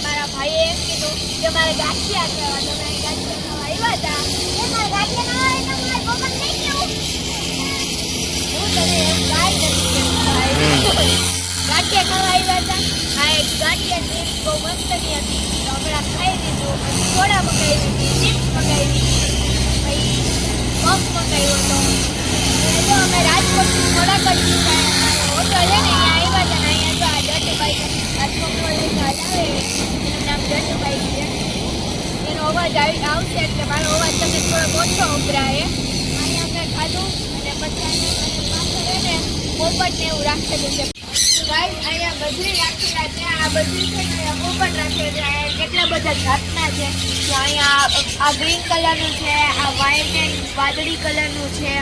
મારા ભાઈએ એમ કીધું કે મારે ગાંઠિયા કરવા તો મેં ગાંઠિયા આવ્યા હતા ગાંઠિયા ખાવા આવ્યા હતા. હા એક ગાંઠિયા બહુ મસ્ત ની હતી તો હમણાં ખાઈ લીધું. થોડા મગાવી હતી, ચિપ્સ મગાવી, પછી પફ મગાવ્યો હતો. તો અમે રાજકોટથી થોડાક જ હોટલ છે ને અહીંયા આવ્યા હતા ને અહીંયા તો આ જટુભાઈ આ છોકરો લઈને આવે એનું નામ જટુભાઈ છે. એનો અવાજ આવશે એટલે મારો અવાજ તમને થોડો ઓછો ઉભરાય. અહીંયા અમે ખાધું અને પછી પાછળ એને પોપટ ને એવું રાખેલું છે. અહીંયા બધી રાખેલા છે. આ બધી છે ને પોપટ રાખેલા છે. કેટલા બધા જાતના છે. તો અહીંયા આ ગ્રીન કલરનું છે, આ વ્હાઈટ એન્ડ વાદળી કલરનું છે.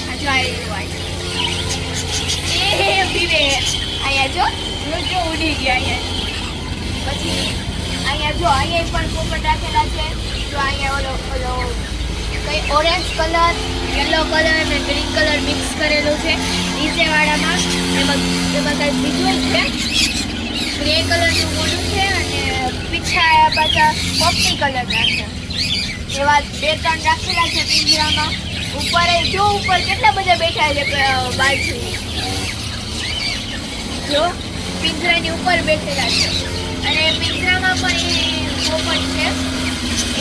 આ જો વ્હાઈટ એ પીવે અહીંયા જો ઉડી ગયા અહીંયા. પછી અહીંયા જો અહીંયા પણ પોપટ રાખેલા છે. તો અહીંયા ઓલો કઈ ઓરેન્જ કલર, યલો કલર અને ગ્રીન કલર મિક્સ કરેલું છે નીચેવાળામાં. એમાં કંઈ બીજું છે ગ્રે કલરનું મોડું છે અને પીછા પાછા પોપટી કલરના છે. એવા 2-3 રાખેલા છે પિંજરામાં. ઉપર જો ઉપર કેટલા બધા બેઠા છે બાજુ જો પિંજરાની ઉપર બેઠેલા છે. અને પિંજરામાં પણ પોપટ છે.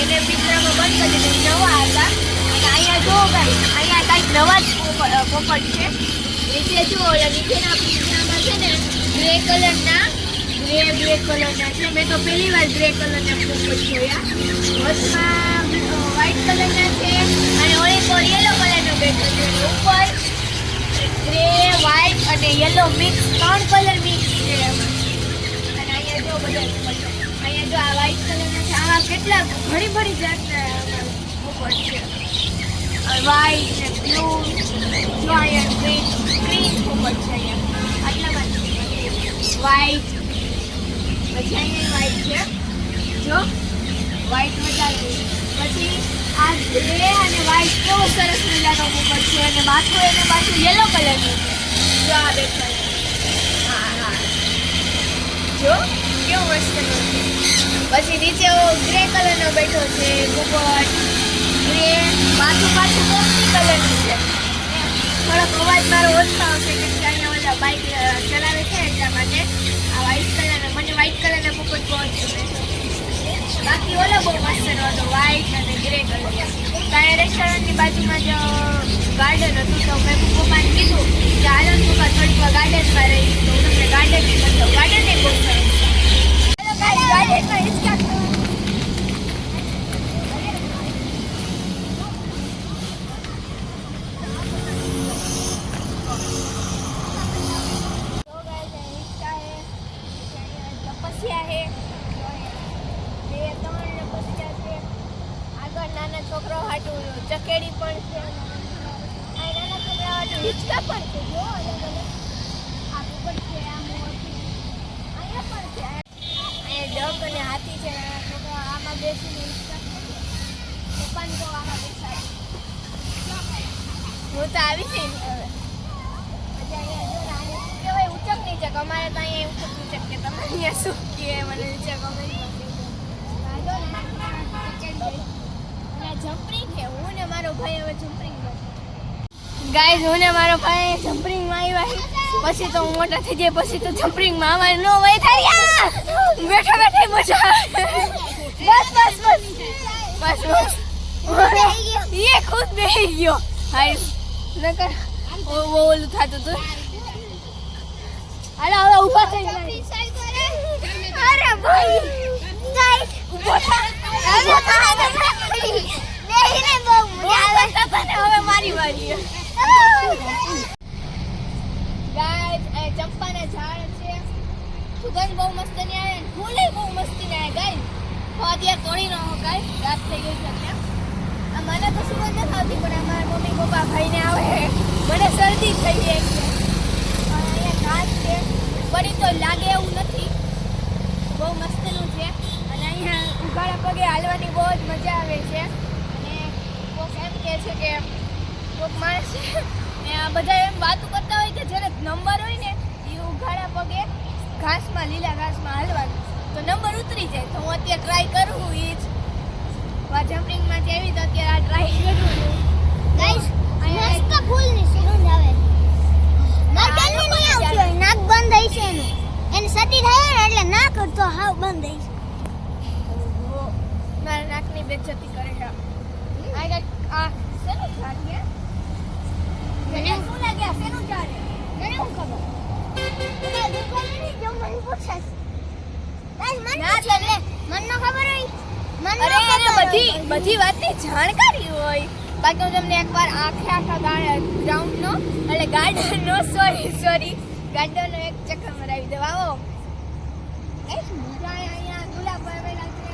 એને પિંજરામાં બંધ કરી દીધું, નવા હતા. અને અહીંયા જો ભાઈ અહીંયા કાંઈક નવા જ પોપટ છે. નીચે જો નીચેના પિંજરામાં છે ને ગ્રે કલરના છે. મેં તો પહેલી વાર ગ્રે કલરના પોપટ જોયા. વચમાં વ્હાઈટ કલરના છે અને ઓલી પર યલો કલરનો બેઠો છે. ઉપર ગ્રે, વ્હાઈટ અને યલો મિક્સ 3 કલર મિક્સ છે એમાં. અને અહીંયા જો બધા અહીંયા જો આ વ્હાઈટ કલરના છે. આમાં કેટલા ઘણી જાતના પોપટ છે. વ્હાઈટ ને બ્લુ, જો અહીંયા ગ્રીન પોપટ છે. અહીંયા આટલામાં વ્હાઈટ, પછી અહીંયા વ્હાઈટ છે જો વ્હાઈટ મજા આવી. પછી આ ગ્રે અને વ્હાઈટ કેવો સરસ મજાનો પોપટ છે. અને માથું એને પાછું યલો કલરનું છે. જો આ બેઠા હા જો કેવો મસ્તનો છે. પછી નીચે ગ્રે કલરનો બેઠો છે પોપટ. ગ્રે માથું પાછું પોપટી કલરનું છે. થોડોક અવાજ મારો ઓછો આવશે કે અહીંયા ઓલા બાઇક ચલાવે છે એટલા માટે. આ વ્હાઈટ કલરનો મને વ્હાઈટ કલરના પોપટ બહુ જ ગમે. બાકી ઓલો બહુ મસ્ત હતો વ્હાઈટ અને ગ્રે કલર. ત્યાં રેસ્ટોરન્ટની બાજુમાં જ ગાર્ડન હતું તો મેં પપ્પાને કીધું કે હાલો પપ્પા થોડીક વાર ગાર્ડનમાં રહી તો હું તમને ગાર્ડનની બતાવું. ગાર્ડન એ બહુ સરસ છે. ગાર્ડનમાં હિંચકા છોકરો હાટું ચકેડી પણ છે. નાના છોકરા હાટું હિંચકા પણ છે. જો અલગ અલગ આ પોપટ છે, આ મોર છે, અહીંયા પણ છે. અહીંયા ડક અને હાથી છે. નાના છોકરા આમાં બેસીને હિંચકા પપ્પાને તો આમાં બેસાડી. હું તો આવી જઈ હવે. પછી અહીંયા જો નાની શું કહેવાય ઉચક નીચક. અમારે તો અહીંયા ઉચક નીચક કે તમે અહીંયા શું કહે મને નીચે કમેન્ટમાં જમ્પિંગ છે. હું ને મારો ભાઈ હવે જમ્પિંગમાં છે. ગાઈઝ હું ને મારો ભાઈ જમ્પિંગમાં આવ્યા. પછી તો હું મોટા થઈ જાય પછી તો જમ્પિંગમાં અમારે નો વય થાય. બેઠા બેઠા મજા બસ એ ખુદ બેસી ગયો. હાય નકર ઓલું થતું હતું. હાલો હવે ઊભા થઈ જાય. અરે ભાઈ ગાઈઝ ઊભો થા. હવે મારી વારી ગાઈસ. ચંપાના ઝાડ છે. સુગંધ બહુ મસ્ત ની આવે. ફૂલે બહુ મસ્તી ને આવે ગાઈસ. તો અત્યારે તોડી ન ગાય રાત થઈ ગઈ છે. મને તો સુગંધ નથી આવતી પણ અમારા મમ્મી પપ્પા ભાઈને આવે. મને શરદી થઈ ગઈ છે. અહીંયા ઘાસ છે પડી તો લાગે એવું નથી. બહુ મસ્તનું છે. અને અહીંયા ઉઘાડા પર પગે હાલવાની બહુ જ મજા આવે છે અને કોક એમ કહે છે કે કોક માણસ ને આ બધા એમ વાતો કરતા હોય કે જેને નંબર હોય ને એ ઉઘાડા પગે ઘાસમાં લીલા ઘાસમાં હાલવાનું તો નંબર ઉતરી જાય તો હું અત્યારે ટ્રાય કરું એ જ જમ્પિંગમાંથી આવી તો અત્યારે આ ટ્રાય કરું ગાઈસ મસ્ત ફૂલની સુગંધ આવે માર બેનને નહીં આવતી હોય નાક બંધ થઈ છે એનું એને સતી થાય ને એટલે નાક તો હાવ બંધ થઈ છે મારા નાકની બેઇજ્જતી કરે છે આ શેનું ઝાડ છે મને શું લાગે આ શેનું ઝાડ છે મને શું ખબર તમારે દુકાને નહીં જો મને પૂછે ગાઈસ મને પૂછે લે મને ન ખબર હોય અરે એને બધી વાતની જાણકારી હોય બાકી હું તમને એકવાર આખા ગ્રાઉન્ડનો એટલે ગાર્ડનનો સોરી ગાર્ડનનો એક ચક્કર મરાવી દઉં આવો અહીંયા ગુલાબ વાવેલા છે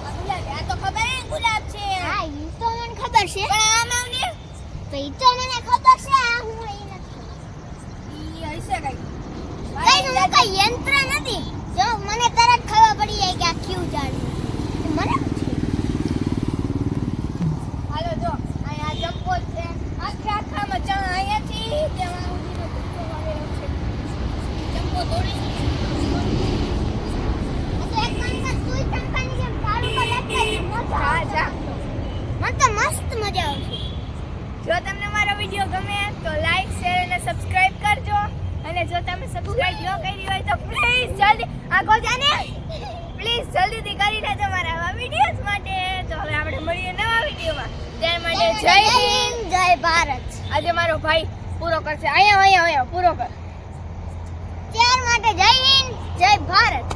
આ ગુલાબ આ તો ખબર હે ગુલાબ છે હા ઈ તો મને ખબર છે પણ આમ આવને તો ઈ તો મને ખબર છે આ હું ઈ નથી ઈ હશે કઈ હું કઈ યંત્ર નથી જો મને તરત ખબર પડી જાય કે આ ક્યું ઝાડ છે મને હાલો જો અહીંયા જંપો છે આખામાં અહીંયાથી ત્યાં સુધીનો જંપો વાવેલો છે જંપો દોડી તો એક માણસ સુઈ ટંકાની જેમ ચાલુ કરે છે હા જા મને તો મસ્ત મજા આવશે જો તમને મારો વિડિયો ગમે તો લાઈક શેર અને સબસ્ક્રાઇબ કરજો અને જો તમે સબસ્ક્રાઇબ ન કરી હોય તો પ્લીઝ જલ્દી આગળ જાને પ્લીઝ જલ્દીથી કરી દેજો મારા આવા વિડિયોઝ માટે તો હવે આપણે મળીએ નવા વિડિયોમાં ત્યાર માટે જય હિન્દ જય ભારત આજે મારો ભાઈ પૂરો કરશે અહીંયા પૂરો કર ત્યાર માટે જય હિન્દ જય ભારત